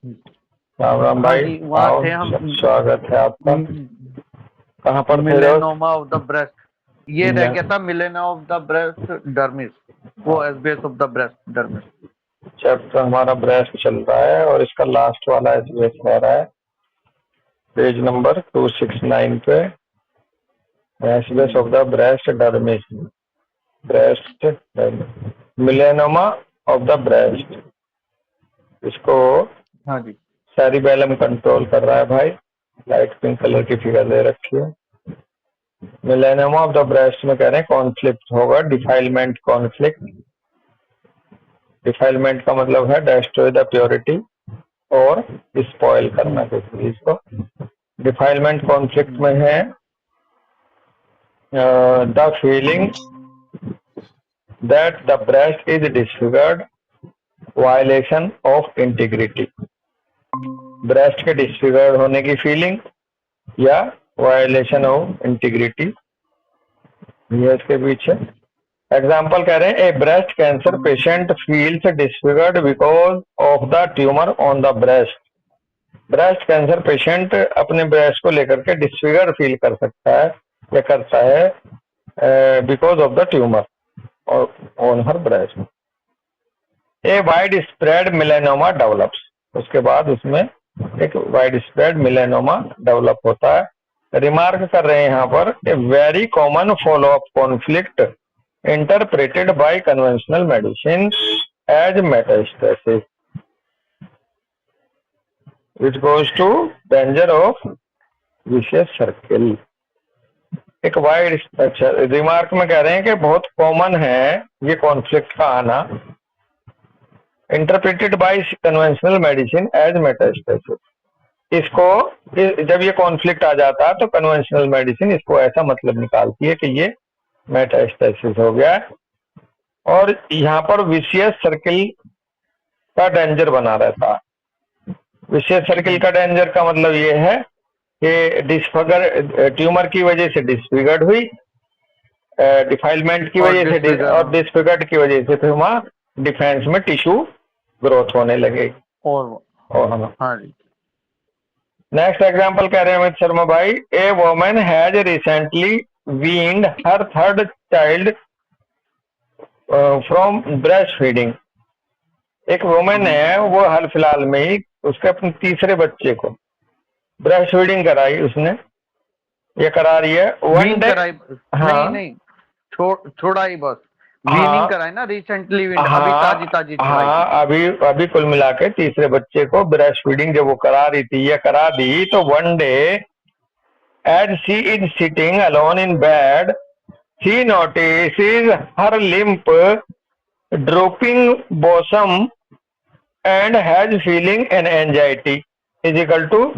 राम राम हाँ भाई। जी, वहाँ आओ, थे हम। स्वागत है आपका। कहाँ पर थे दोस्त? मिलेनोमा ऑफ द ब्रेस्ट, ये रह मिलन गया था। मिलेना ऑफ द ब्रेस्ट डर्मिस, वो SBS of the breast dermis. Chapter हमारा ब्रेस्ट चल रहा है और इसका लास्ट वाला एसबीएस रह रहा है पेज नंबर 269 पे। SBS of the breast dermis, breast मिलेनोमा of the breast, इसको हाँ जी। सेरिबेलम कंट्रोल कर रहा है भाई। लाइट पिंक कलर की फिगर दे रखी है। मिलेनोमा ऑफ द ब्रेस्ट में कह रहे हैं कॉन्फ्लिक्ट होगा, डिफाइलमेंट कॉन्फ्लिक्ट। डिफाइलमेंट का मतलब है डेस्ट्रॉय द प्योरिटी और स्पॉइल करना किसी चीज को। डिफाइलमेंट कॉन्फ्लिक्ट में है the feeling that the breast is disfigured, violation of integrity. Breast के डिसफिगर्ड होने की फीलिंग या वायलेशन ऑफ इंटीग्रिटी, ये इसके पीछे एग्जाम्पल कह रहे हैं। A breast cancer patient feels disfigured because of the tumour on the breast. Breast cancer patient अपने ब्रेस्ट को लेकर के डिसफिगर फील कर सकता है या करता है because of the tumour on her breast. A wide spread मिलेनोमा develops, उसके बाद उसमें एक वाइड स्प्रेड मिलेनोमा डेवलप होता है। रिमार्क कर रहे हैं यहाँ पर, a very common follow up conflict interpreted by conventional medicine as metastasis, which goes to danger of vicious circle। एक वाइड रिमार्क में कह रहे हैं कि बहुत कॉमन है ये कॉन्फ्लिक्ट का आना, interpreted by conventional medicine as metastasis. इसको जब ये कॉन्फ्लिक्ट आ जाता है तो कन्वेंशनल मेडिसिन इसको ऐसा मतलब निकालती है कि ये मेटास्टेसिस हो गया है और यहाँ पर विशियस सर्किल का डेंजर बना रहता है। विशियस सर्किल का डेंजर का मतलब ये है कि डिसफिगर ट्यूमर की वजह से डिसफिगर्ड हुई, डिफाइलमेंट की वजह से और डिसफिगर्ड की वजह से फिर वहाँ डिफेंस में टिश्यू ग्रोथ होने लगे। और हाँ जी। नेक्स्ट एग्जांपल कह रहे हैं अमित शर्मा भाई। A woman has recently weaned her third child from breast feeding. एक वुमेन है, वो हाल फिलहाल में ही उसके अपने तीसरे बच्चे को ब्रेस्ट फीडिंग कराई उसने, ये करा रही है वन डे। हाँ नहीं, छोड़ा ही बस। वीनिंग कराई ना रिसेंटली, अभी ताजी ताजी हाँ अभी कुल मिला के तीसरे बच्चे को ब्रेस्ट फीडिंग जब वो करा रही थी या करा दी, तो one day as she is sitting alone in bed she notices her limp dropping bosom and has feeling and anxiety is equal to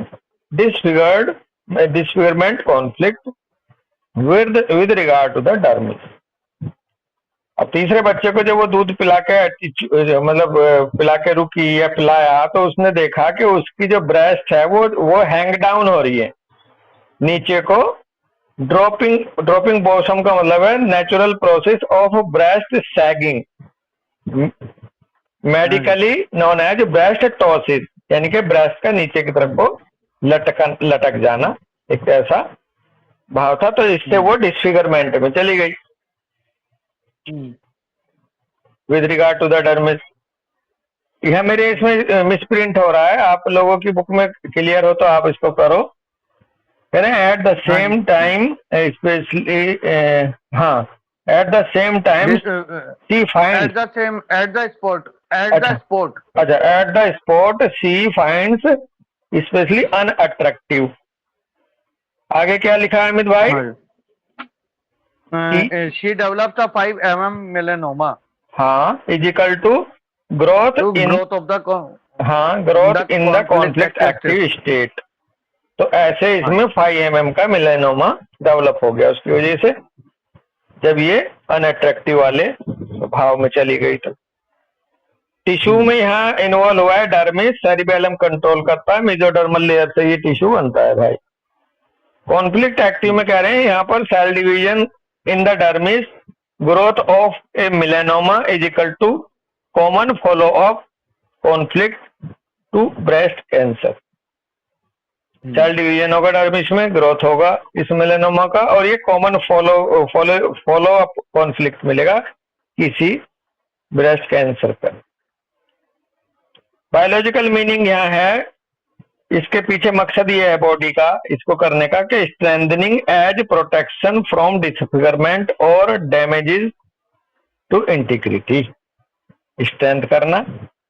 disfigurement conflict with regard to the dermis। अब तीसरे बच्चे को जब वो दूध पिला के मतलब पिला के रुकी या पिलाया, तो उसने देखा कि उसकी जो ब्रेस्ट है वो हैंग डाउन हो रही है नीचे को। ड्रॉपिंग बॉसम का मतलब है natural process of breast sagging, medically known as breast ptosis, यानी कि ब्रेस्ट का नीचे की तरफ को लटक जाना, एक ऐसा भाव था। तो इससे वो डिसफिगरमेंट में चली गई with regard to the dermis. यह मेरे इसमें मिसप्रिंट हो रहा है, आप लोगों की बुक में क्लियर हो तो आप इसको करो। At the same time specially, हाँ at the same time she finds at the spot अच्छा at the spot she finds especially unattractive। आगे क्या लिखा है अमित भाई? she developed a 5 mm melanoma, हाँ, is equal to growth of the growth in the conflict active state। तो ऐसे इसमें 5 mm का मेलानोमा डेवलप हो गया उसकी वजह से, जब ये अनअट्रैक्टिव वाले भाव में चली गई। तो टिश्यू में यहाँ इन्वॉल्व हुआ है डर्मिस, सेरिबेलम कंट्रोल करता है, मेसोडर्मल लेयर से ये टिश्यू बनता है भाई। कॉन्फ्लिक्ट एक्टिव में कह रहे हैं यहाँ पर cell division in the dermis, growth of a melanoma is equal to common follow of conflict to breast cancer. Cell division होगा डर्मिस में, ग्रोथ होगा इस मेलेनोमा का, और ये कॉमन फॉलो अप कॉन्फ्लिक्ट मिलेगा किसी ब्रेस्ट कैंसर पर। बायोलॉजिकल मीनिंग यहाँ है, इसके पीछे मकसद ये है बॉडी का इसको करने का कि strengthening as protection from disfigurement और डैमेजेस टू इंटीग्रिटी। स्ट्रेंथ करना,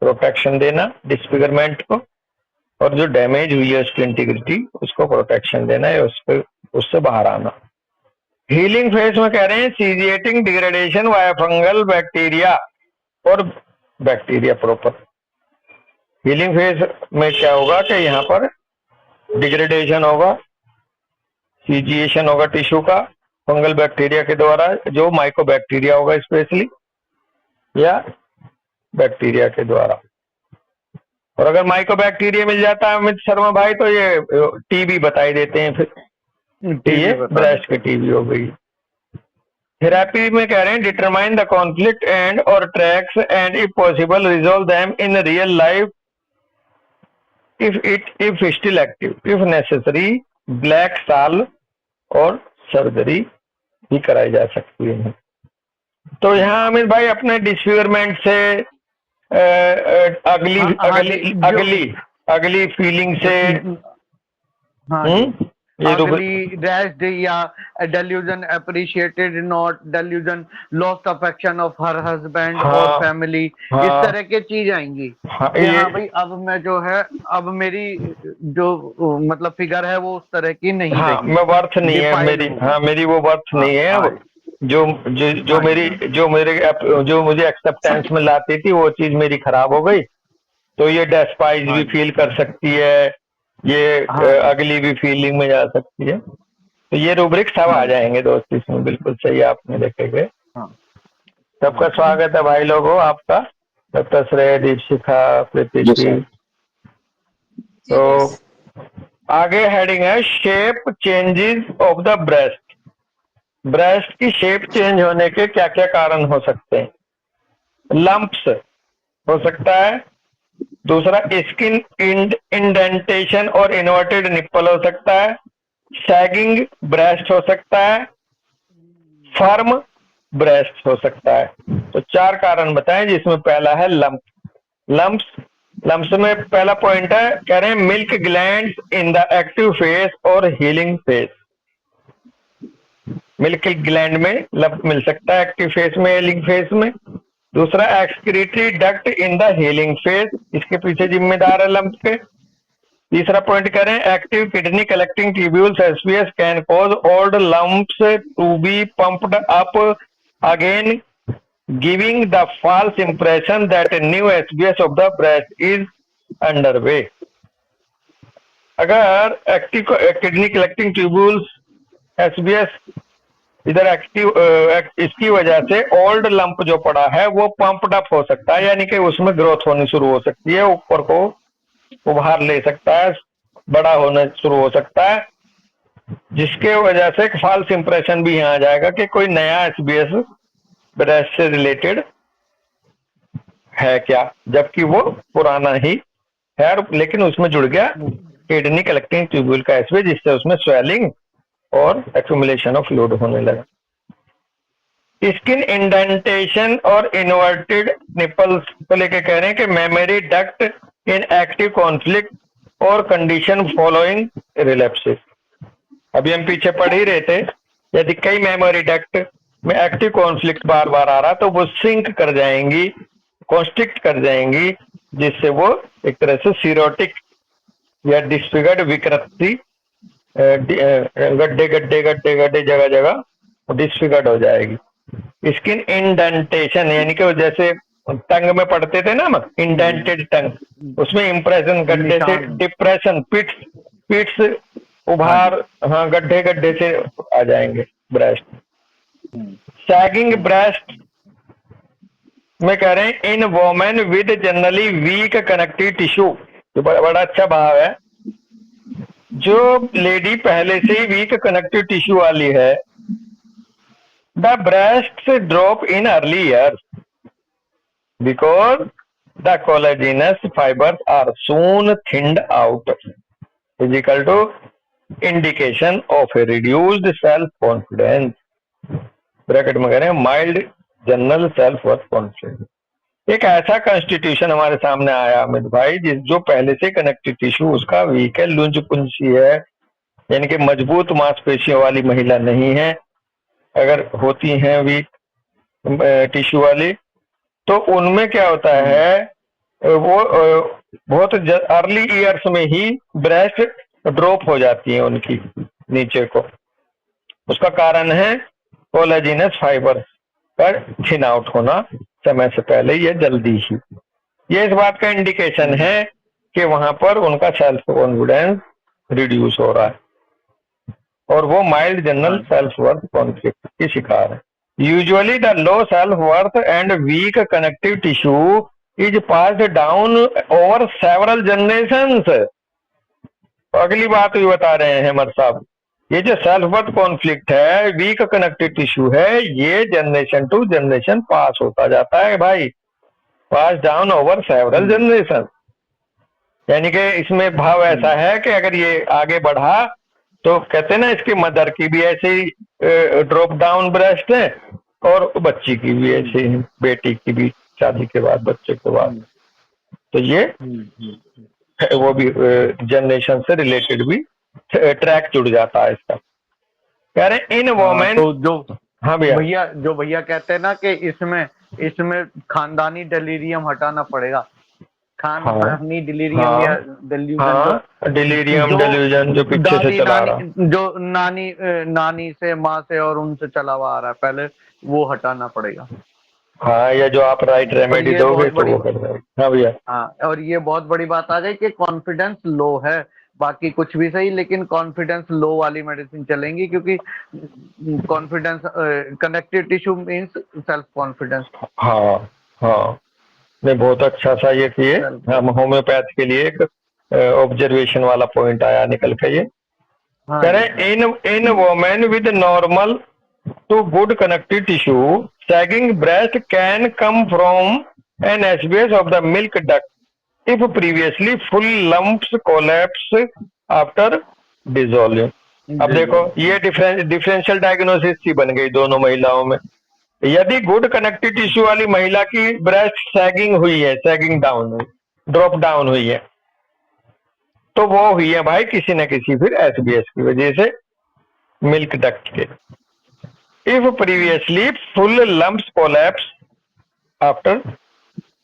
प्रोटेक्शन देना डिसफिगरमेंट को, और जो डैमेज हुई है उसकी इंटीग्रिटी उसको प्रोटेक्शन देना है, उससे बाहर आना। हीलिंग फेज में कह रहे हैं सीजिएटिंग डिग्रेडेशन वाया फंगल बैक्टीरिया और बैक्टीरिया प्रॉपर। हीलिंग फेज में क्या होगा कि यहाँ पर डिग्रेडेशन होगा, सीजिएशन होगा टिश्यू का फंगल बैक्टीरिया के द्वारा, जो माइकोबैक्टीरिया होगा स्पेशली, या बैक्टीरिया के द्वारा। और अगर माइकोबैक्टीरिया मिल जाता है अमित शर्मा भाई तो ये टीबी बताई देते हैं, फिर ये ब्रेस्ट की टीबी हो गई। थेरेपी में कह रहे हैं डिटरमाइन द कॉन्फ्लिक्ट एंड और tracks and if possible resolve them in real life if still active, if necessary black साल और सर्जरी भी कराई जा सकती है। तो यहाँ अमित भाई अपने डिसफिगरमेंट से अगली फीलिंग से अगली रेस्ट या delusion appreciated not delusion lost affection of her husband और फैमिली, इस तरह के चीज आएंगी। हाँ भाई अब मैं जो है, अब मेरी जो मतलब फिगर है वो उस तरह की नहीं रहेगी, मैं वर्थ नहीं है मेरी, मेरी वो वर्थ नहीं है अब। जो मुझे एक्सेप्टेंस में लाती थी वो चीज मेरी खराब हो गई, तो ये डेस्पाइज भी फील कर सकती है, ये अगली भी फीलिंग में जा सकती है। तो ये रूब्रिक सब आ जाएंगे दोस्त इसमें, बिल्कुल सही आपने देखे गए। सबका स्वागत है भाई लोगों आपका, डॉक्टर श्रेय, दीपशिखा, प्रीति। तो आगे हेडिंग है shape changes of the breast. Breast की शेप चेंज होने के क्या क्या कारण हो सकते हैं? लंप्स हो सकता है, दूसरा स्किन इंडेंटेशन और इन्वर्टेड निप्पल हो सकता है, सैगिंग ब्रेस्ट हो सकता है, फर्म ब्रेस्ट हो सकता है। तो 4 कारण बताएं, जिसमें पहला है लंप्स में पहला पॉइंट है, कह रहे हैं milk glands in the active phase और हीलिंग फेज। मिल्क ग्लैंड में लंप मिल सकता है एक्टिव फेज में, हीलिंग फेज में। दूसरा excretory duct in the healing phase, इसके पीछे जिम्मेदार है लंप के। तीसरा पॉइंट कह रहे हैं active kidney collecting tubules SBS can cause old lumps to be pumped up again giving the false impression that new SBS of the breast is underway. अगर active kidney collecting tubules SBS इधर active इसकी वजह से old lump जो पड़ा है वो pumped up हो सकता है, यानी कि उसमें ग्रोथ होनी शुरू हो सकती है, ऊपर को उभार ले सकता है, बड़ा होना शुरू हो सकता है, जिसके वजह से एक फॉल्स इंप्रेशन भी यहाँ आ जाएगा कि कोई नया एसबीएस ब्रेस्ट से रिलेटेड है क्या, जबकि वो पुराना ही है, लेकिन उसमें जुड़ गया किडनी कलेक्टिंग ट्यूब्यूल का एसबीएस, जिससे उसमें स्वेलिंग और एक्यूमुलेशन ऑफ फ्लूइड होने लगा। स्किन इंडेंटेशन और इन्वर्टेड निपल्स को लेके कह रहे हैं कि मेमोरी डक्ट इन एक्टिव कॉन्फ्लिक्ट और कंडीशन फॉलोइंग रिलैप्सेस। अभी हम पीछे पढ़ ही रहे थे, यदि कई मेमोरी डक्ट में एक्टिव कॉन्फ्लिक्ट बार बार आ रहा तो वो सिंक कर जाएंगी, कॉन्स्ट्रिक्ट कर जाएंगी, जिससे वो एक तरह से सीरोटिक या डिस्फिगर्ड विकृति, गड्ढे गड्ढे गड्ढे गड्ढे जगह जगह डिस्फिगर्ड हो जाएगी। स्किन इंडेंटेशन यानी कि जैसे टंग में पढ़ते थे ना, इंडेंटेड टंग, उसमें इंप्रेशन गड्ढे से, डिप्रेशन पिट्स उभार, गड्ढे गड्ढे से आ जाएंगे ब्रेस्ट। सैगिंग ब्रेस्ट में कह रहे हैं in women with generally weak connective tissue, जो बड़ा अच्छा भाव है, जो लेडी पहले से ही वीक कनेक्टिव टिश्यू वाली है, the breast drop in early years because the collagenous fibres are soon thinned out is equal to indication of a reduced self confidence, bracket में कह रहे हैं mild general self worth confidence. एक ऐसा constitution हमारे सामने आया अमित भाई जो पहले से कनेक्टिव टिश्यू उसका वीक है, लुंज पुंजी है, यानी कि मजबूत मांसपेशियों वाली महिला नहीं है। अगर होती हैं वीक टिश्यू वाली तो उनमें क्या होता है, वो बहुत अर्ली ईयर्स में ही ब्रेस्ट ड्रॉप हो जाती है उनकी नीचे को। उसका कारण है कोलेजिनस फाइबर का थिन आउट होना समय से पहले या जल्दी ही। ये इस बात का इंडिकेशन है कि वहां पर उनका सेल्फ कॉन्फिडेंस रिड्यूस हो रहा है और वो mild general self worth conflict की शिकार है। Usually the low self worth and weak connective tissue is passed down over several generations. अगली बात भी बता रहे हैं हमारे साहब, ये जो सेल्फ वर्थ कॉन्फ्लिक्ट है, वीक कनेक्टिव टिश्यू है, ये जनरेशन टू जनरेशन पास होता जाता है भाई, पास डाउन ओवर सेवरल जनरेशन। यानी कि इसमें भाव ऐसा है कि अगर ये आगे बढ़ा तो कहते हैं ना, इसकी मदर की भी ऐसे ही ड्रॉप डाउन ब्रेस्ट है और बच्ची की भी ऐसे ही, बेटी की भी शादी के बाद, बच्चे के बाद। तो ये वो भी जनरेशन से रिलेटेड भी ट्रैक जुड़ जाता है इसका। कह रहे इन वोमेन तो जो हाँ भैया जो भैया कहते हैं ना कि इसमें खानदानी डिलीरियम हटाना पड़ेगा, खानदानी डिलीरियम या डिल्यूजन, डिलीरियम डिल्यूजन जो पीछे से चला रहा, जो नानी से, माँ से और उनसे चला हुआ आ रहा है, पहले वो हटाना पड़ेगा। हाँ, या जो आप राइट रेमेडी दोगे तो वो कर देगा। हाँ भैया, हाँ, और ये बहुत बड़ी बात आ गई कि कॉन्फिडेंस लो है, बाकी कुछ भी सही, लेकिन कॉन्फिडेंस लो वाली मेडिसिन चलेंगी, क्योंकि confidence connective tissue means self confidence. हाँ हाँ, नहीं बहुत अच्छा सा ये किए। हम होम्योपैथ के लिए एक ऑब्जर्वेशन वाला पॉइंट आया निकल के। ये कह रहे in women with normal to good connective tissue sagging breast can come from an SBS of the milk duct if previously full lumps collapse after dissolving. अब देखो ये डिफरेंशियल डायग्नोसिस सी बन गई दोनों महिलाओं में। यदि गुड कनेक्टिव टिश्यू वाली महिला की ब्रेस्ट सैगिंग हुई है, सैगिंग डाउन हुई, ड्रॉप डाउन हुई है, तो वो हुई है भाई किसी न किसी फिर एसबीएस की वजह से, मिल्क डक्ट के। If previously full lumps collapse after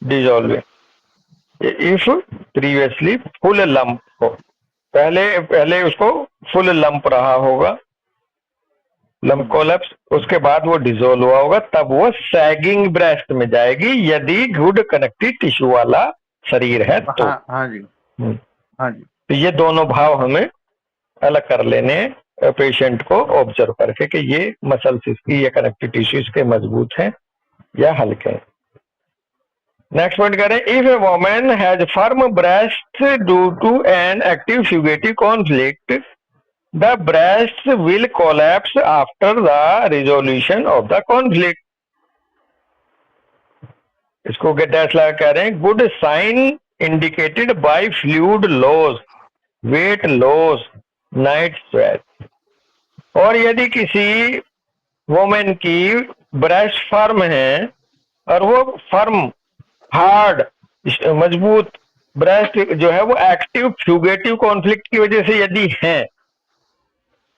dissolving, if previously full lump हो, पहले उसको फुल लंप रहा होगा, लंप कोलैप्स, उसके बाद वो डिसॉल्व हुआ होगा, तब वो सैगिंग ब्रेस्ट में जाएगी यदि गुड कनेक्टिव टिश्यू वाला शरीर है तो। हाँ जी, हाँ जी। तो ये दोनों भाव हमें अलग कर लेने पेशेंट को ऑब्जर्व करके कि ये मसल्स इसकी या कनेक्टिव टिश्यू इसके मजबूत हैं या हल्के हैं। नेक्स्ट पॉइंट करें, if a women has firm breast due to an active fugitive conflict the breast will collapse after the resolution of the conflict। इसको डैश लगा कह रहे हैं, good sign indicated by fluid loss, weight loss, night sweat. और यदि किसी women की breast firm है और वो फर्म हार्ड मजबूत ब्रेस्ट जो है वो एक्टिव फ्यूगेटिव कॉन्फ्लिक्ट की वजह से यदि है,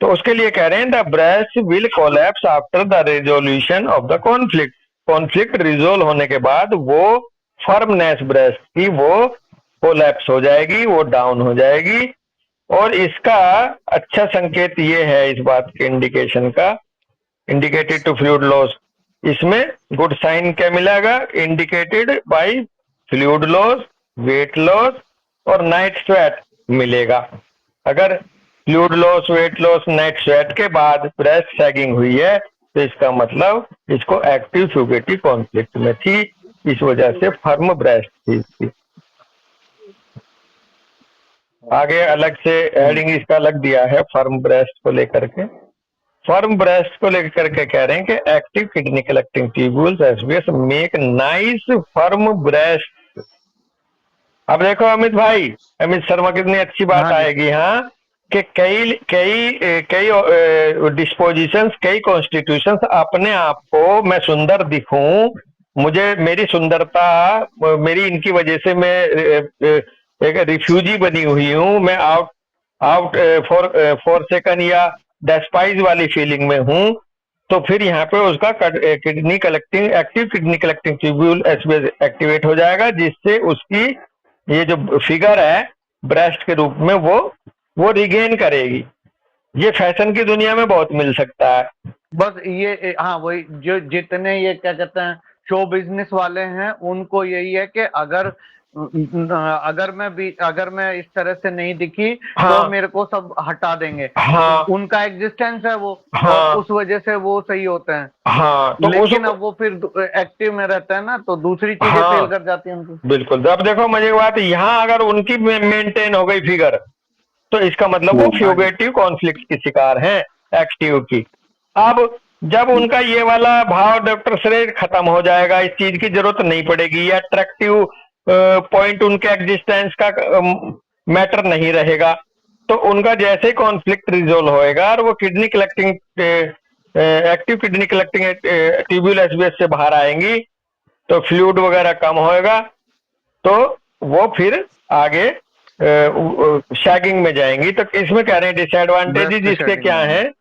तो उसके लिए कह रहे हैं the breast will collapse after the resolution of the conflict. Conflict resolve होने के बाद वो फर्मनेस ब्रेस्ट की वो कोलैप्स हो जाएगी, वो डाउन हो जाएगी। और इसका अच्छा संकेत ये है, इस बात के इंडिकेशन का, इंडिकेटेड टू फ्लूइड लॉस, इसमें गुड साइन क्या मिलेगा, indicated by fluid loss, weight loss और नाइट स्वेट मिलेगा। अगर fluid loss, weight loss, night sweat के बाद ब्रेस्ट सैगिंग हुई है तो इसका मतलब इसको एक्टिव फ्यूगेटिव कॉन्फ्लिक्ट में थी, इस वजह से फर्म ब्रेस्ट थी इसकी। आगे अलग से हेडिंग इसका अलग दिया है फर्म ब्रेस्ट को लेकर के। फर्म ब्रेस्ट को लेकर के कह रहे हैं कि active kidney collecting tubules SBS make nice firm breast अब देखो अमित भाई, अमित शर्मा, कितनी अच्छी बात हाँ जी। आएगी, हाँ, कि कई कई कई डिस्पोजिशंस, कई कॉन्स्टिट्यूशंस अपने आप को मैं सुंदर दिखूं, मुझे मेरी सुंदरता, मेरी इनकी वजह से मैं एक रिफ्यूजी बनी हुई हूं, मैं out out for for second या डेस्पाइज वाली फीलिंग में हूं, तो फिर यहाँ पे उसका kidney collecting, active kidney collecting tubule SBS activate हो जाएगा, जिससे उसकी ये जो फिगर है ब्रेस्ट के रूप में वो रिगेन करेगी। ये फैशन की दुनिया में बहुत मिल सकता है। बस ये हाँ वही, जो जितने ये क्या कहते हैं शो बिजनेस वाले हैं, उनको यही है कि अगर मैं इस तरह से नहीं दिखी तो हाँ मेरे को सब हटा देंगे। हाँ उनका एग्जिस्टेंस है वो, और हाँ उस वजह से वो सही होते हैं। हाँ, तो उस, लेकिन अब वो फिर एक्टिव में रहता है ना, तो दूसरी चीजें फेल हाँ कर जाती हैं उनकी। बिल्कुल। अब देखो मजे की बात, यहाँ अगर उनकी मेंटेन हो गई फिगर, तो इसका मतलब वो हाँ जी। फ्यूगेटिव कॉन्फ्लिक्ट की शिकार हैं, एक्टिव की। अब जब उनका ये वाला भाव डॉक्टर श्रेय खत्म हो जाएगा, इस चीज की जरूरत नहीं पड़ेगी, या अट्रैक्टिव पॉइंट उनके एग्जिस्टेंस का मैटर नहीं रहेगा, तो उनका जैसे ही कॉन्फ्लिक्ट रिजोल्व होएगा और वो kidney collecting, active kidney collecting tubule SBS से बाहर आएंगी, तो फ्लूइड वगैरह कम होएगा, तो वो फिर आगे शैगिंग में जाएंगी। तो इसमें कह रहे हैं डिसएडवांटेजेस ब्रेस्ट इसके शेडिंग क्या में। हैं,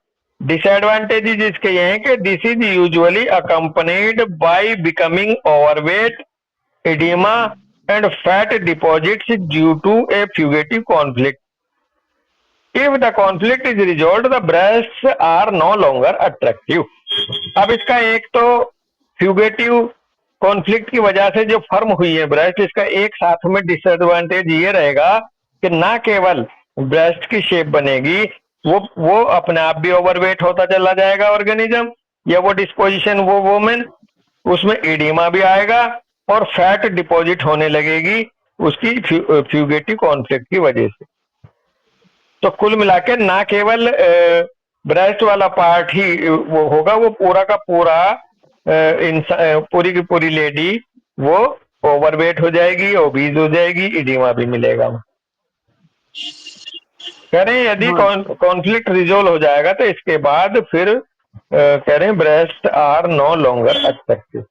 डिसएडवांटेजेस इसके ये हैं कि this is usually accompanied by becoming overweight, oedema and fat deposits due to a fugitive conflict. If the conflict is resolve the breasts are no longer attractive. अब इसका एक तो फ्यूगेटिव कॉन्फ्लिक्ट की वजह से जो फर्म हुई है ब्रेस्ट, इसका एक साथ में डिसएडवांटेज ये रहेगा कि ना केवल ब्रेस्ट की शेप बनेगी, वो अपने आप भी ओवरवेट होता चला जाएगा ऑर्गेनिज्म, या वो डिस्पोजिशन, वो वोमेन, उसमें एडिमा भी आएगा और फैट डिपॉजिट होने लगेगी उसकी फ्यूगेटिव कॉन्फ्लिक्ट की वजह से। तो कुल मिला के ना केवल ब्रेस्ट वाला पार्ट ही वो होगा, वो पूरा का पूरा पूरी की पूरी लेडी वो ओवरवेट हो जाएगी, ओबीज हो जाएगी, इडिमा भी मिलेगा। कह रहे हैं यदि हाँ कॉन्फ्लिक्ट रिजोल्व हो जाएगा तो इसके बाद फिर कह रहे हैं breast are no longer attractive.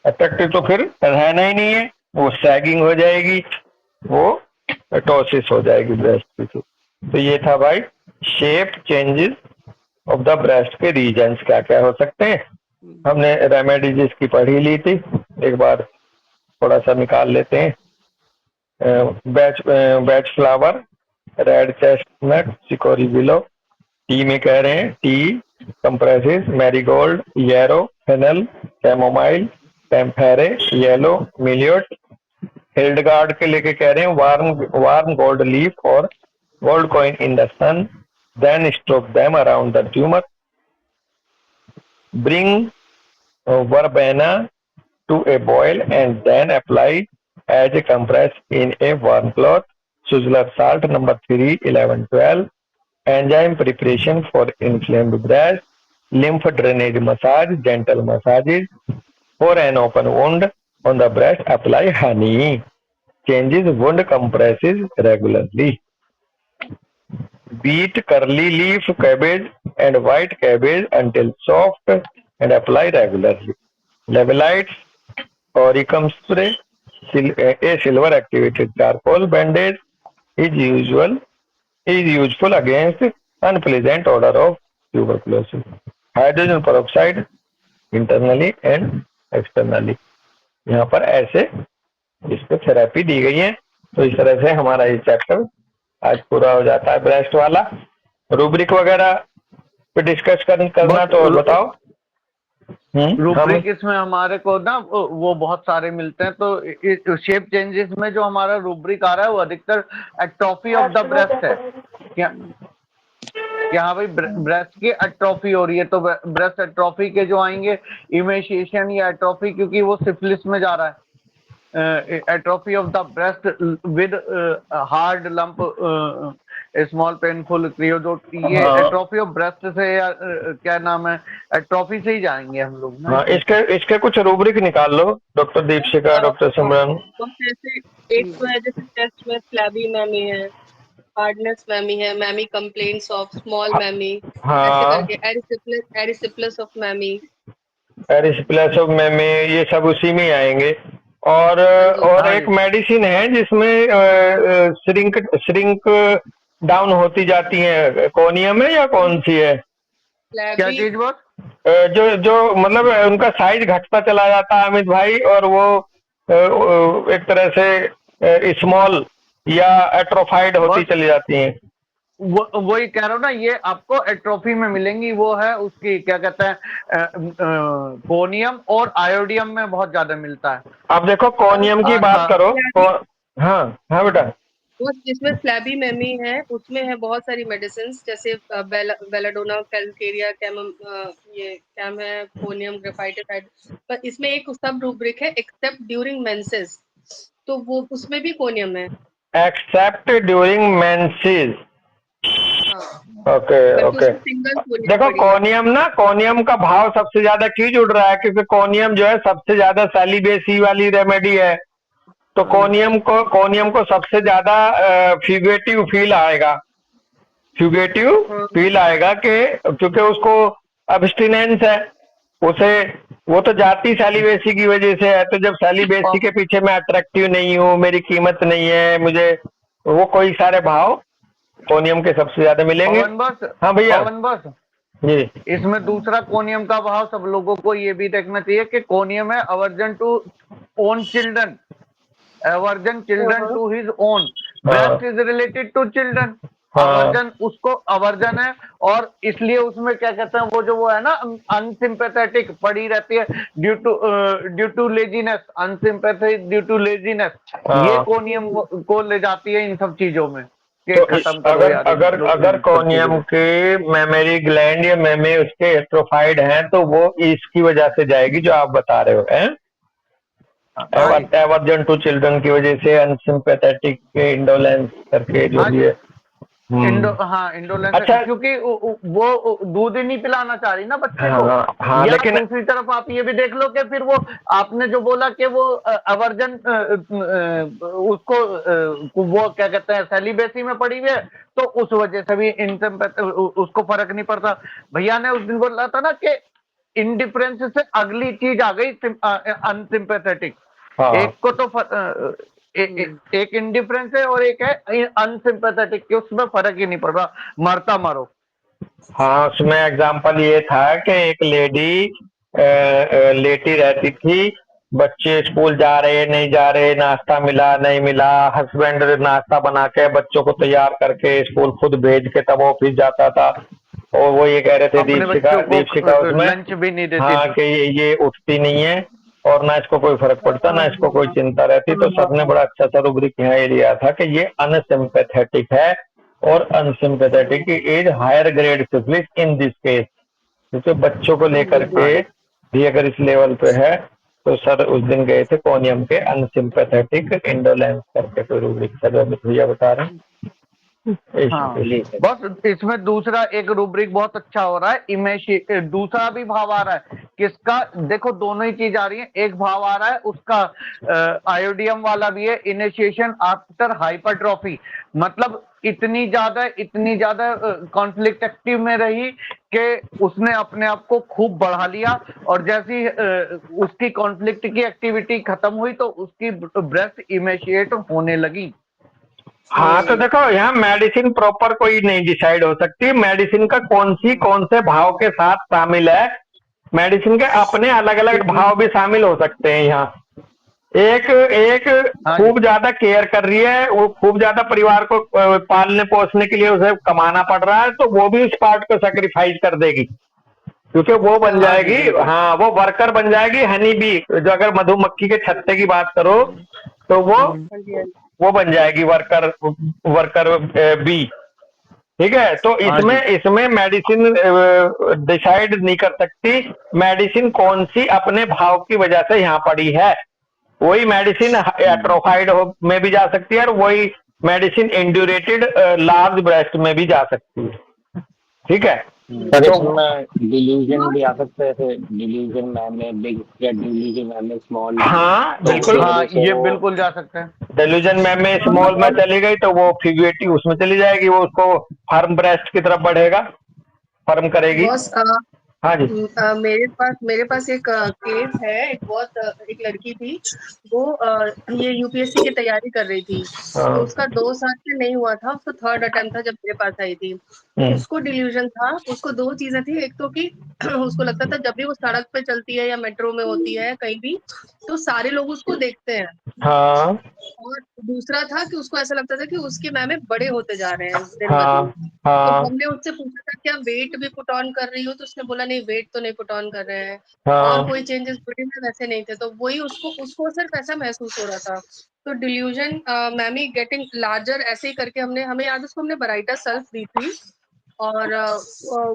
Attractive तो फिर रहना ही नहीं है, वो सैगिंग हो जाएगी, वो टॉसिस हो जाएगी ब्रेस्ट की। तो ये था भाई shape changes of the breast के रीजन्स क्या क्या हो सकते हैं। हमने रेमेडीज इसकी पढ़ी ली थी, एक बार थोड़ा सा निकाल लेते हैं। Bach flower, red chestnut, chicory willow. Tea में कह रहे हैं tea compresses, marigold, yarrow, fennel, chamomile, टेम्फेरे, येलो, मिलियट। हिल्डगार्ड के लेके कह रहे हैं वार्म वार्म गोल्ड लीफ और gold coin in the sun, then stroke them around the tumor. Bring verbena to a boil and then apply as a compress in a warm cloth. Suzzler salt number 3, 11, 12. Enzyme preparation for inflamed breast. Lymph drainage massage, gentle massages. For an open wound on the breast, apply honey. Changes wound compresses regularly. Beat curly leaf cabbage and white cabbage until soft and apply regularly. Levelites, auricum spray, a silver activated charcoal bandage is useful against unpleasant odor of tuberculosis. Hydrogen peroxide internally and externally. यहाँ पर ऐसे इसको therapy दी गई है। तो इस तरह से हमारा ये चैप्टर आज पूरा हो जाता है ब्रेस्ट वाला। रूब्रिक वगैरह पे डिस्कस करना तो बताओ। हम रूब्रिक इसमें हमारे को ना वो बहुत सारे मिलते हैं, तो शेप चेंजेस में जो हमारा रूब्रिक आ रहा है वो अधिकतर एट्रोफी ऑफ द ब्रेस्ट है। क्या कि हाँ भाई ब्रेस्ट की एट्रोफी हो रही है, तो ब्रेस्ट एट्रोफी के जो आएंगे इमेशिएशन या एट्रोफी, क्योंकि वो सिफिलिस में जा रहा है। atrophy of the breast with hard lump small painful creosote, ये हाँ एट्रोफी ऑफ ब्रेस्ट से या क्या नाम है, एट्रोफी से ही जाएंगे हम लोग ना हाँ, इसमें। इसके कुछ रूब्रिक निकाल लो, डॉक्टर दीपशिका, डॉक्टर हाँ, सिमरन। तो जैसे एक तो है, जैसे चेस्ट में फ्लैबी मैमी है, हार्डनेस मैमी है, मैमी कंप्लेंट्स ऑफ स्मॉल मैमी, ऐसे हाँ, करके एरिसिप्लस ऑफ मैमी। एरिस्प्लेसो में ये सब उसी में ही आएंगे। हाँ जी। और हाँ एक जी। मेडिसिन है जिसमें श्रिंक श्रिंक डाउन होती जाती है, कोनियम है या कौन सी है? क्या फ्लैबी। चीज बॉस? जो जो मतलब उनका साइज घटता चला जाता है अमित भाई, और वो एक तरह से स्मॉल या एट्रोफाइड होती बस चली जाती हैं। वही कह रहा हूँ ना, ये आपको एट्रोफी में मिलेंगी, वो है उसकी क्या कहते हैं, कोनियम और आयोडियम में बहुत ज्यादा मिलता है। अब देखो और कोनियम की बात करो फ्लैबी, हाँ हाँ बेटा। वो जिसमें फ्लैबी मैमी है उसमें है बहुत सारी मेडिसिन, जैसे बेलाडोना, कैलकेरिया, ये कैम है, कोनियम, ग्रेफाइटिसाइड। पर इसमें एक सब रूब्रिक है, एक्सेप्ट ड्यूरिंग मेंसेस, तो वो उसमें भी कोनियम है। Accept during menses. हाँ, ओके बल्कि ओके। उसमें सिंगल कोनियम देखो पड़ी है। कोनियम ना, कोनियम का भाव सबसे ज्यादा क्यों जुड़ रहा है, क्योंकि कोनियम जो है सबसे ज्यादा सेलिबेसी वाली रेमेडी है। तो कोनियम को सबसे ज्यादा फ्यूगेटिव फील आएगा, फ्यूगेटिव हाँ फील आएगा कि क्योंकि उसको अब्स्टिनेंस है उसे, वो तो जाति सेलिबेसी की वजह से है। तो जब सेलिबेसी के पीछे मैं अट्रैक्टिव नहीं हूँ, मेरी कीमत नहीं है, मुझे वो कोई सारे भाव कोनियम के सबसे ज्यादा मिलेंगे। पवन बस, हाँ भैया पवन बस, जी। इसमें दूसरा कोनियम का भाव सब लोगों को ये भी देखना चाहिए कि कोनियम है aversion to own children, aversion children हाँ to his own, हाँ breast is related to children, हाँ aversion उसको aversion है, और इसलिए उसमें क्या कहते हैं, वो है ना अनसिंपैथेटिक पड़ी रहती है, due to laziness, unsympathetic due to laziness, ये हाँ। कोनियम को ले जाती है इन सब चीजों में कि तो खत्म करो अगर यार अगर अगर इन सब चीजों कोनियम को। के मेमोरी ग्लैंड या मेमे उसके एट्रोफाइड हैं तो वो इसकी वजह से जाएगी जो आप बता रहे हो, हैं? हाँ जी। एवर्जन टू चिल्ड्रन की वजह से, अनसिम्पैथेटिक इंडोलेंस करके जो हाँ भी जी। है। हाँ इंडोलेंस, अच्छा। क्योंकि वो दूध ही नहीं पिलाना चाह रही ना बच्चे को। हाँ हाँ या लेकिन दूसरी तरफ आप ये भी देख लो कि फिर वो आपने जो बोला कि वो अवर्जन उसको वो क्या कहते हैं सेलिबेसी में पड़ी हुई है, तो उस वजह से भी उसको फर्क नहीं पड़ता। भैया ने उस दिन बोला था ना कि इंडिफरेंस से अगली चीज आ गई अनसिंपैथेटिक। हाँ एक को तो एक इंडिफरेंस है और एक है अनसिंपैथेटिक, कि उसमें फर्क ही नहीं पड़ रहा, मरता मरो। हाँ, उसमें एग्जाम्पल ये था कि एक लेडी लेटी रहती थी, बच्चे स्कूल जा रहे नहीं जा रहे, नाश्ता मिला नहीं मिला, हस्बैंड नाश्ता बना के बच्चों को तैयार करके स्कूल खुद भेज के तब ऑफिस जाता था। और वो ये कह रहे थे अपने दीपशिका बच्चों को दीपशिका उसमें, लंच भी नहीं देती हाँ थी। कि ये उठती नहीं है और ना इसको कोई फर्क पड़ता, ना इसको कोई चिंता रहती। तो सबने बड़ा अच्छा सा रूब्रिक यहाँ ये लिया था कि ये अनसिम्पैथेटिक है, और unsympathetic is higher grade syphilis in this case, क्योंकि बच्चों को लेकर के हाँ जी। भी अगर इस लेवल पे है। तो सर उस दिन गए थे कोनियम के अनसिम्पैथेटिक इंडोलेंस करके कोई रूब्रिक था जो अमित भैया बता रहे हैं हाँ इस। बस इसमें दूसरा एक रूब्रिक बहुत अच्छा हो रहा है, दूसरा भी भाव आ रहा है किसका, देखो दोनों ही चीज आ रही है। एक भाव आ रहा है उसका आयोडियम वाला भी है, इनिशिएशन आफ्टर हाइपरट्रॉफी, मतलब इतनी ज्यादा कॉन्फ्लिक्ट एक्टिव में रही कि उसने अपने आप को खूब बढ़ा लिया, और जैसी उसकी कॉन्फ्लिक्ट की एक्टिविटी खत्म हुई तो उसकी ब्रेस्ट इमेशिएट होने लगी। हाँ तो देखो यहाँ मेडिसिन प्रॉपर कोई नहीं डिसाइड हो सकती, मेडिसिन का कौन से भाव के साथ शामिल है, मेडिसिन के अपने अलग अलग भाव भी शामिल हो सकते हैं यहाँ। एक एक हाँ जी। खूब ज्यादा केयर कर रही है, वो खूब ज्यादा परिवार को पालने पोसने के लिए उसे कमाना पड़ रहा है, तो वो भी उस पार्ट को सेक्रीफाइस कर देगी, क्योंकि वो बन हाँ जी जाएगी, बिल्कुल। हाँ वो वर्कर बन जाएगी, हनी बी। जो अगर मधुमक्खी के छत्ते की बात करो तो हाँ जी, हाँ जी। वो बन जाएगी वर्कर, वर्कर बी। ठीक है, तो हाँ इसमें जी। इसमें मेडिसिन डिसाइड नहीं कर सकती मेडिसिन कौन सी अपने भाव की वजह से यहाँ पड़ी है। वही मेडिसिन एट्रोफाइड में भी जा सकती है और वही मेडिसिन इंड्यूरेटेड लार्ज ब्रेस्ट में भी जा सकती है, ठीक है। पर इसमें डिल्यूजन भी आ सकता है, जैसे डिल्यूजन में बिग या डिल्यूजन में स्मॉल। हाँ तो बिल्कुल, हाँ ये वो बिल्कुल जा सकते हैं। डेल्यूजन में स्मॉल में चली गई तो वो फिगुएटिव उसमें चली जाएगी, वो उसको फर्म ब्रेस्ट की तरफ बढ़ेगा, फर्म करेगी। बॉस हाँ जी। मेरे पास एक केस है। एक लड़की थी, वो ये यूपीएससी की तैयारी कर रही थी। तो उसका 2 साल से नहीं हुआ था, उसका थर्ड अटेम्प्ट था जब मेरे पास आई थी। उसको डिल्यूजन था। उसको 2 चीजें थी, एक तो कि उसको लगता था जब भी वो सड़क पे चलती है या मेट्रो में होती है कहीं भी, तो सारे लोग उसको देखते हैं। हाँ और दूसरा था कि उसको ऐसा लगता था कि उसके मैमे बड़े होते जा रहे हैं दिन ब दिन। हाँ तो हाँ हमने उससे पूछा था क्या वेट भी पुट ऑन कर रही हो, तो उसने बोला नहीं, वेट तो नहीं पुट ऑन कर रहे हैं। और हाँ। कोई चेंजेस बॉडी में वैसे नहीं थे। तो वही उसको उसको सिर्फ ऐसा महसूस हो रहा था। तो डिल्यूजन मैमी गेटिंग लार्जर ऐसे ही करके हमें याद है, उसको हमने बराइटा सल्फ दी थी। और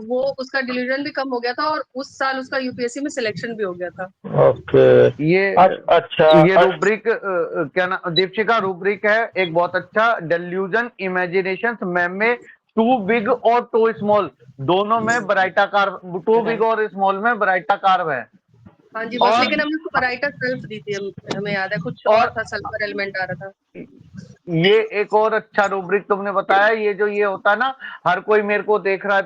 वो उसका डिल्यूजन भी कम हो गया था, और उस साल उसका यूपीएससी में सिलेक्शन भी हो गया था। ओके। ये अच्छा ये रूब्रिक क्या नाम दीपशिका रूब्रिक है, एक बहुत अच्छा डेल्यूजन इमेजिनेशन मैम में टू बिग और टू स्मॉल दोनों में ब्राइटाकार, टू बिग और स्मॉल में ब्राइटाकार है। हाँ जी बस, और लेकिन हमने उसको बराइटा सल्फ दी थी। हमें याद है कुछ और और था, सल्फर एलिमेंट आ रहा था। ये एक और अच्छा रूब्रिक तुमने बताया, ये जो ये होता है ना, हर कोई मेरे को देख रहा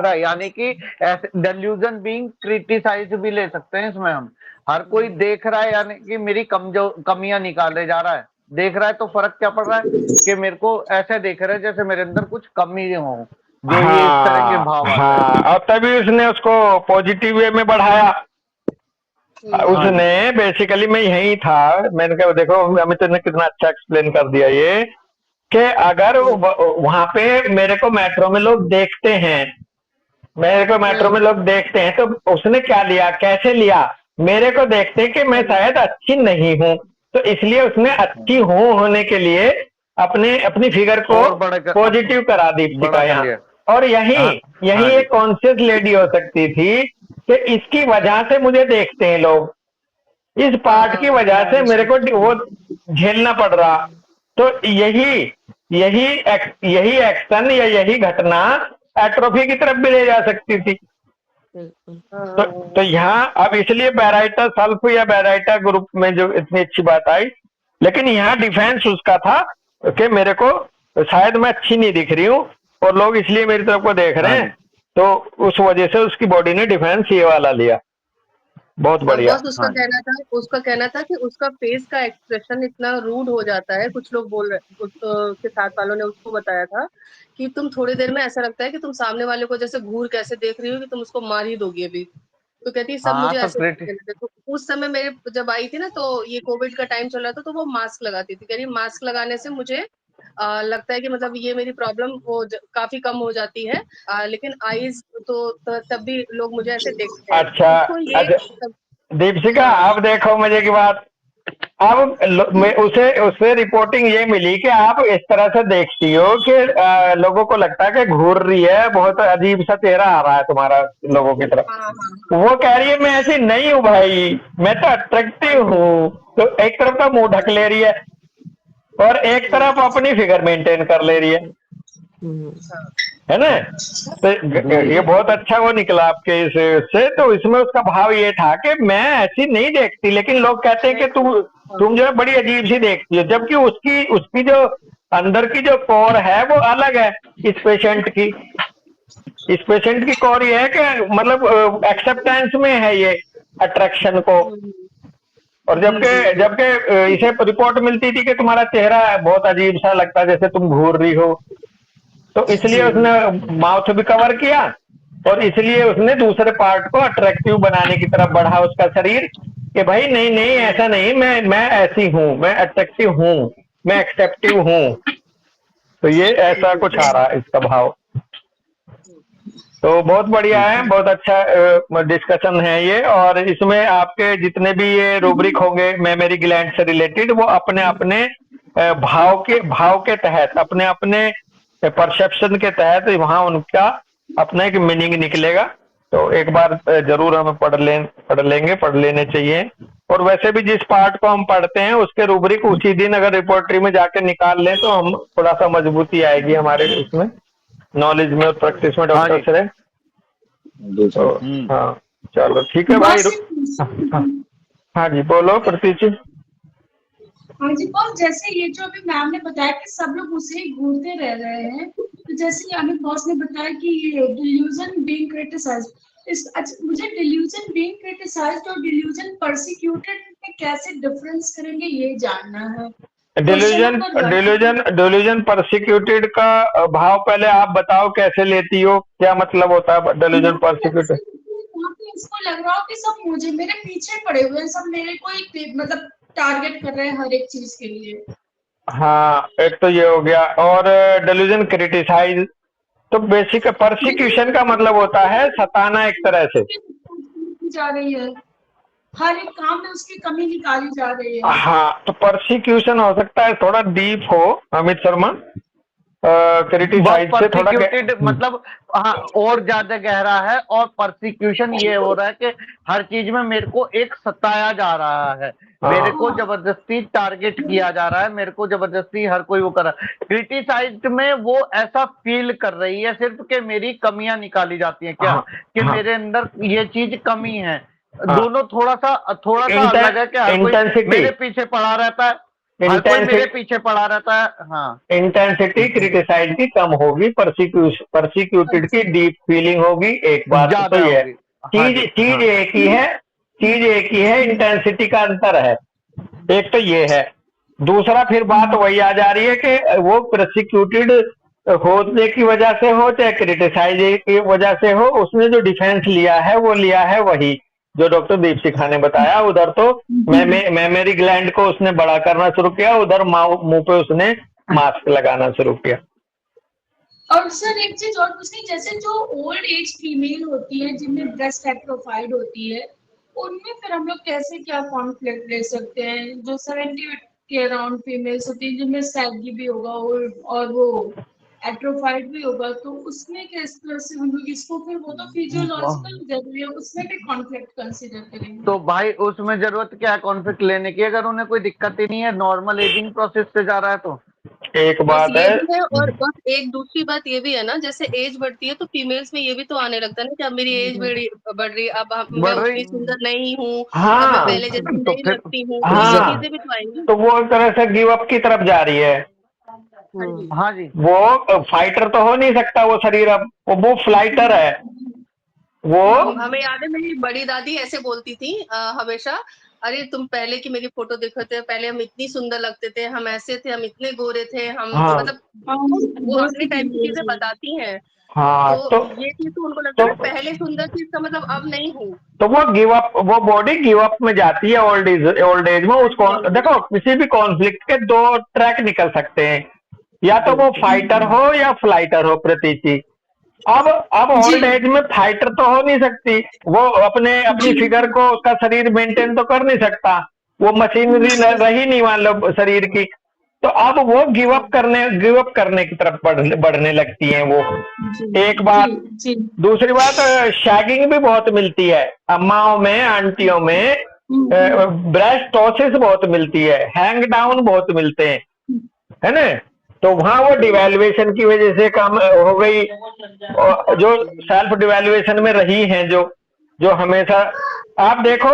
है, यानी कि ऐसे डेल्यूजन बीइंग क्रिटिसाइज भी ले सकते हैं इसमें हम। हर कोई देख रहा है, यानी कि मेरी कमियां निकाले जा रहा है। देख रहा है तो फर्क क्या पड़ रहा है कि मेरे को ऐसे देख रहे हैं जैसे मेरे अंदर कुछ कमी हो, जो ये इस तरह के हाँ भाव आते हैं। हाँ, और तभी उसने उसको पॉजिटिव वे में बढ़ाया। हाँ जी। उसने बेसिकली, मैं यही था, मैंने कहा देखो अमित ने कितना अच्छा एक्सप्लेन कर दिया ये, कि अगर वहां पे मेरे को मेट्रो में लोग देखते हैं, मेरे को मेट्रो में लोग देखते हैं, तो उसने क्या लिया, कैसे लिया, मेरे को देखते हैं कि मैं शायद अच्छी नहीं हूं, तो इसलिए उसने अच्छी होने के लिए अपनी फिगर को और पॉजिटिव करा दी बड़ा दीपिका कर यहाँ। लिया। और यही हाँ यही हाँ जी। एक कॉन्शियस लेडी हो सकती थी कि इसकी वजह से मुझे देखते हैं लोग, इस पार्ट की वजह से मेरे को वो झेलना पड़ रहा। तो यही एक्शन या यही घटना एट्रोफी की तरफ भी ले जा सकती थी। तो यहाँ अब इसलिए बैराइटा सल्फ या बैराइटा ग्रुप में जो इतनी अच्छी बात आई, लेकिन यहाँ डिफेंस उसका था कि मेरे को शायद मैं अच्छी नहीं दिख रही हूँ और लोग इसलिए मेरी तरफ को देख रहे हाँ हैं, जी। तो उस वजह से उसकी बॉडी ने डिफेंस ये वाला लिया। बहुत बढ़िया। बॉस उसका कहना था कि उसका फेस का एक्सप्रेशन इतना रूड हो जाता है। कुछ लोग बोल रहे, उसके साथ वालों ने उसको बताया था कि तुम थोड़ी देर में ऐसा लगता है कि तुम सामने वाले को जैसे घूर कैसे देख रही हो कि तुम उसको मार ही दोगी अभी। तो कहती है सब हाँ मुझे तो ऐसे क्रिटिक देखने लगे। तो उस समय मेरे जब आई थी ना, तो ये कोविड का टाइम चल रहा था, तो वो मास्क लगाती थी। कह रही मास्क लगाने से मुझे लगता है कि मतलब ये मेरी प्रॉब्लम काफी कम हो जाती है। लेकिन आईज तो तब भी लोग मुझे ऐसे देखते हैं। अच्छा उसको ये अच्छा दीपशिका, हाँ अब देखो मजे की बात, अब उसे रिपोर्टिंग ये मिली कि आप इस तरह से देखती हो कि लोगों को लगता है कि घूर रही है, बहुत अजीब सा चेहरा आ रहा है तुम्हारा लोगों की तरफ। हाँ हाँ वो कह रही है मैं ऐसी नहीं हूँ भाई, मैं तो हाँ अट्रैक्टिव जी हूँ। तो एक तरफ तो मुंह ढक ले रही है और एक तरफ अपनी फिगर मेंटेन कर ले रही हाँ है ना। तो ये दूसरी बहुत अच्छा वो निकला आपके इससे। तो इसमें उसका भाव ये था कि मैं ऐसी नहीं देखती, लेकिन लोग कहते हैं कि नहीं हाँ तुम जो है बड़ी अजीब सी देखती हो, जबकि उसकी उसकी जो अंदर की जो कोर है वो अलग है। इस पेशेंट की इस पेशेंट की कोर ये है कि मतलब एक्सेप्टेंस में है ये अट्रैक्शन को। और जी जी जबकि जी जबकि इसे रिपोर्ट मिलती थी कि तुम्हारा चेहरा बहुत अजीब सा लगता है, जैसे तुम घूर रही हो। तो इसलिए जी उसने माउथ भी कवर किया और इसलिए उसने दूसरे पार्ट को अट्रैक्टिव बनाने की तरफ बढ़ा उसका शरीर, कि भाई नहीं नहीं ऐसा नहीं, मैं ऐसी हूँ, मैं अट्रैक्टिव हूँ, मैं एक्सेप्टिव हूँ। तो ये ऐसा कुछ आ रहा है इसका भाव। तो बहुत बढ़िया है, बहुत अच्छा डिस्कशन है ये। और इसमें आपके जितने भी ये रूब्रिक होंगे मेमोरी ग्लैंड से रिलेटेड, वो अपने अपने भाव के तहत, अपने अपने परसेप्शन के तहत वहां उनका अपना एक मीनिंग निकलेगा। तो एक बार जरूर हमें पढ़ लेने चाहिए। और वैसे भी जिस पार्ट को हम पढ़ते हैं उसके रूब्रिक उसी दिन अगर रिपोर्टरी में जाके निकाल लें तो हम थोड़ा सा मजबूती आएगी हमारे उसमें नॉलेज में और प्रैक्टिस में हाँ डॉक्टर जी। सर। जी तो सर। हाँ चलो ठीक है भाई बस हाँ, हाँ, हाँ जी बोलो प्रतीक जी। हाँ जी बॉस, जैसे ये जो अभी मैम ने बताया कि सब लोग उसे ही घूरते रह रहे हैं, तो जैसे अमित बॉस ने बताया कि ये डिल्यूजन बीइंग क्रिटिसाइज्ड, अच्छा मुझे डिल्यूजन बीइंग क्रिटिसाइज्ड और डिल्यूजन परसिक्यूटेड में कैसे डिफरेंस करेंगे ये जानना है। Question delusion number 1। Delusion delusion persecuted का भाव पहले आप बताओ कैसे लेती हो, क्या मतलब होता है डिल्यूजन परसिक्यूटेड? इसको लग रहा हो कि सब मुझे मेरे पीछे पड़े हुए हैं, सब मेरे को ही मतलब टारगेट कर रहे हैं हर एक चीज के लिए। हाँ एक तो ये हो गया, और डिल्यूजन क्रिटिसाइज तो बेसिक परसिक्यूशन का मतलब होता है सताना एक तरह से। जा रही है, हर एक काम में उसकी कमी निकाली जा रही है। हाँ तो परसिक्यूशन हो सकता है थोड़ा डीप हो अमित शर्मा, बस क्रिटिसाइज से थोड़ा परसिक्यूटेड मतलब हाँ और ज्यादा गहरा है, और परसिक्यूशन ये हो रहा है कि हर चीज में मेरे को एक सताया जा रहा है, मेरे को जबरदस्ती टारगेट किया जा रहा है, मेरे को जबरदस्ती हर कोई वो कर रहा है। क्रिटिसाइज्ड में वो ऐसा फील कर रही है सिर्फ कि मेरी कमियां निकाली जाती हैं क्या, हाँ, कि हाँ, मेरे अंदर ये चीज कमी है। हाँ, दोनों थोड़ा सा अलग है कि हर कोई इंटेंसिटी मेरे पीछे पड़ा रहता है, हर कोई मेरे पीछे पड़ा रहता है। हाँ इंटेंसिटी क्रिटिसाइज की कम होगी, परसिक्यूटेड की डीप फीलिंग होगी। एक बात तो ज्यादा ये है, होगी। हाँ चीज जी। चीज हाँ एक ही है, चीज एक ही है, इंटेंसिटी का अंतर है। एक तो ये है। दूसरा फिर बात वही आ जा रही है कि वो प्रोसिक्यूटेड होने की वजह से हो चाहे क्रिटिसाइज की वजह से हो, उसने जो डिफेंस लिया है वो लिया है वही जो डॉक्टर दीपशिखा ने बताया। उधर तो मेमोरी ग्लैंड को उसने बड़ा करना शुरू किया, उधर मुंह पे उसने मास्क लगाना शुरू किया। और सर एक चीज और पूछनी, जैसे जो ओल्ड एज फीमेल होती है जिनमें ब्रेस्ट एट्रोफाइड होती है, उनमें फिर हम लोग कैसे क्या कॉन्फ्लिक्ट ले सकते हैं? जो 70 के अराउंड फीमेल्स होती है जिनमें सैगी भी होगा और वो एट्रोफाइड भी होगा, तो उसमें किस तरह से हम लोग इसको, फिर वो तो फिजियोलॉजिकल जरूरी है, उसमें भी कॉन्फ्लिक्ट कंसीडर करेंगे? तो भाई उसमें जरूरत क्या है कॉन्फ्लिक्ट लेने की, अगर उन्हें कोई दिक्कत ही नहीं है, नॉर्मल एजिंग प्रोसेस से जा रहा है तो एक बस बात ये है। भी है, और बस एक दूसरी बात ये भी है ना, जैसे एज बढ़ती है तो फीमेल्स में ये भी तो आने लगता है ना कि अब मेरी एज बढ़ रही, मैं बढ़ उतनी रही। सुंदर नहीं हूँ, अब मैं हाँ पहले जैसी तो नहीं फिर लगती हूँ, तो ये हाँ चीजें भी तो आएंगी। तो वो एक तरह से गिव अप की तरफ जा रही है। हाँ जी। हाँ जी। वो फाइटर तो हो नहीं सकता वो शरीर, अब वो फ्लाइटर है वो। हमें याद है मेरी बड़ी दादी ऐसे बोलती थी हमेशा, अरे तुम पहले की मेरी फोटो देखो थे, पहले हम इतनी सुंदर लगते थे, हम ऐसे थे, हम इतने गोरे थे, हम हाँ मतलब हाँ, वो बहुत अपने सी टाइम की चीजें फीमेल्स बताती हैं। हाँ तो ये चीज तो उनको लगता तो है ना, पहले सुंदर थी इसका मतलब अब नहीं हूँ। तो वो गिव अप, वो बॉडी गिव अप में जाती है ओल्ड एज में। हाँ उसको जी, हाँ जी। देखो किसी भी कॉन्फ्लिक्ट के दो ट्रैक निकल सकते हैं, या तो वो फाइटर हो या फ्लाइटर हो प्रतीति। अब जी ओल्ड एज में फाइटर तो हो नहीं सकती, वो अपनी जी फिगर को, उसका शरीर मेंटेन तो कर नहीं सकता, वो मशीनरी रही नहीं मान लो शरीर की। तो अब वो गिव अप करने की तरफ बढ़ने लगती हैं वो। जी एक जी बात। जी। दूसरी बात, शैगिंग भी बहुत मिलती है अम्माओं में, आंटियों में। ब्रेस्ट टॉसिस बहुत मिलती है, हैंग डाउन बहुत मिलते हैं, है ना। तो वहां वो डिवेल्युएशन की वजह से कम हो गई, और जो सेल्फ डिवेल्युएशन में रही हैं, जो जो हमेशा आप देखो,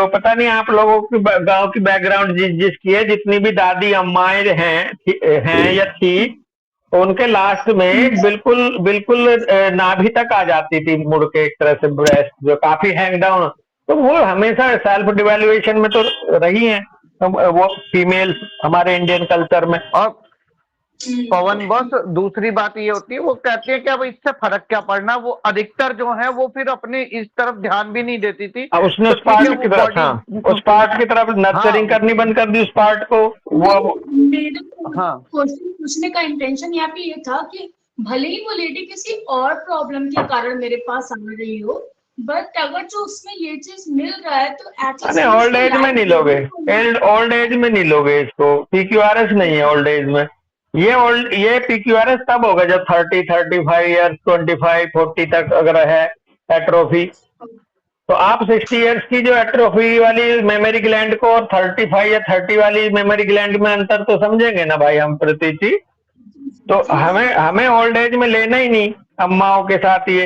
पता नहीं आप लोगों की गांव की बैकग्राउंड जिसकी है, जितनी भी दादी अम्माएं हैं या थी, उनके लास्ट में बिल्कुल बिल्कुल नाभि तक आ जाती थी मुड़ के, एक तरह से ब्रेस्ट जो काफी हैंग डाउन। तो वो हमेशा सेल्फ डिवेल्युएशन में तो रही हैं वो फीमेल्स हमारे इंडियन कल्चर में। और पवन बस दूसरी बात ये होती है, वो कहती है कि अब इससे फर्क क्या पड़ना, वो अधिकतर जो है वो फिर अपने इस तरफ ध्यान भी नहीं देती थी, अब उसने तो उस ठीक है पार्ट वो की तरफ, बॉडी। हाँ उस पार्ट की तरफ नर्चरिंग हाँ करनी बंद कर दी उस पार्ट को। वो अब मेरे हाँ क्वेश्चन पूछने का इंटेंशन यहाँ पे ये था कि भले ही वो लेडी किसी और प्रॉब्लम के कारण मेरे पास आ रही हो, बट अगर जो उसमें ये चीज मिल रहा है तो अरे एटलीस्ट हम ओल्ड उसकी एज में लाइफ नहीं लोगे, जीने ओल्ड एज में नहीं लोगे इसको, पीक्यूआरएस नहीं है ओल्ड एज में। ये पीक्यूआरएस तब होगा जब 30 35 ईयर्स, 25 40 तक अगर है एट्रोफी, तो आप 60 इयर्स की जो एट्रोफी वाली मेमोरी ग्लैंड को और 35 या 30 वाली मेमोरी ग्लैंड में अंतर तो समझेंगे ना भाई हम प्रीति जी। तो हमें ओल्ड एज में लेना ही नहीं अम्माओं के साथ ये,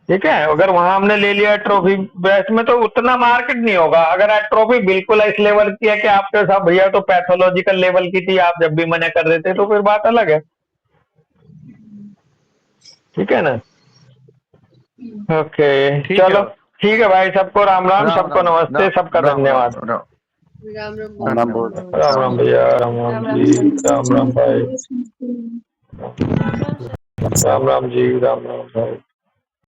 ठीक है। अगर वहां हमने ले लिया एट्रोफी ब्रेस्ट में तो उतना मार्केट नहीं होगा। अगर एट्रोफी बिल्कुल इस लेवल की है कि आपके साथ भैया तो पैथोलॉजिकल लेवल की थी, आप जब भी मना कर रहे थे, तो फिर बात अलग है, ठीक है ना। ओके चलो ठीक है भाई, सबको राम राम, सबको नमस्ते, सबका धन्यवाद। राम राम राम राम बोल राम राम भैया, राम राम जी, राम राम भाई, राम राम जी, राम राम भाई।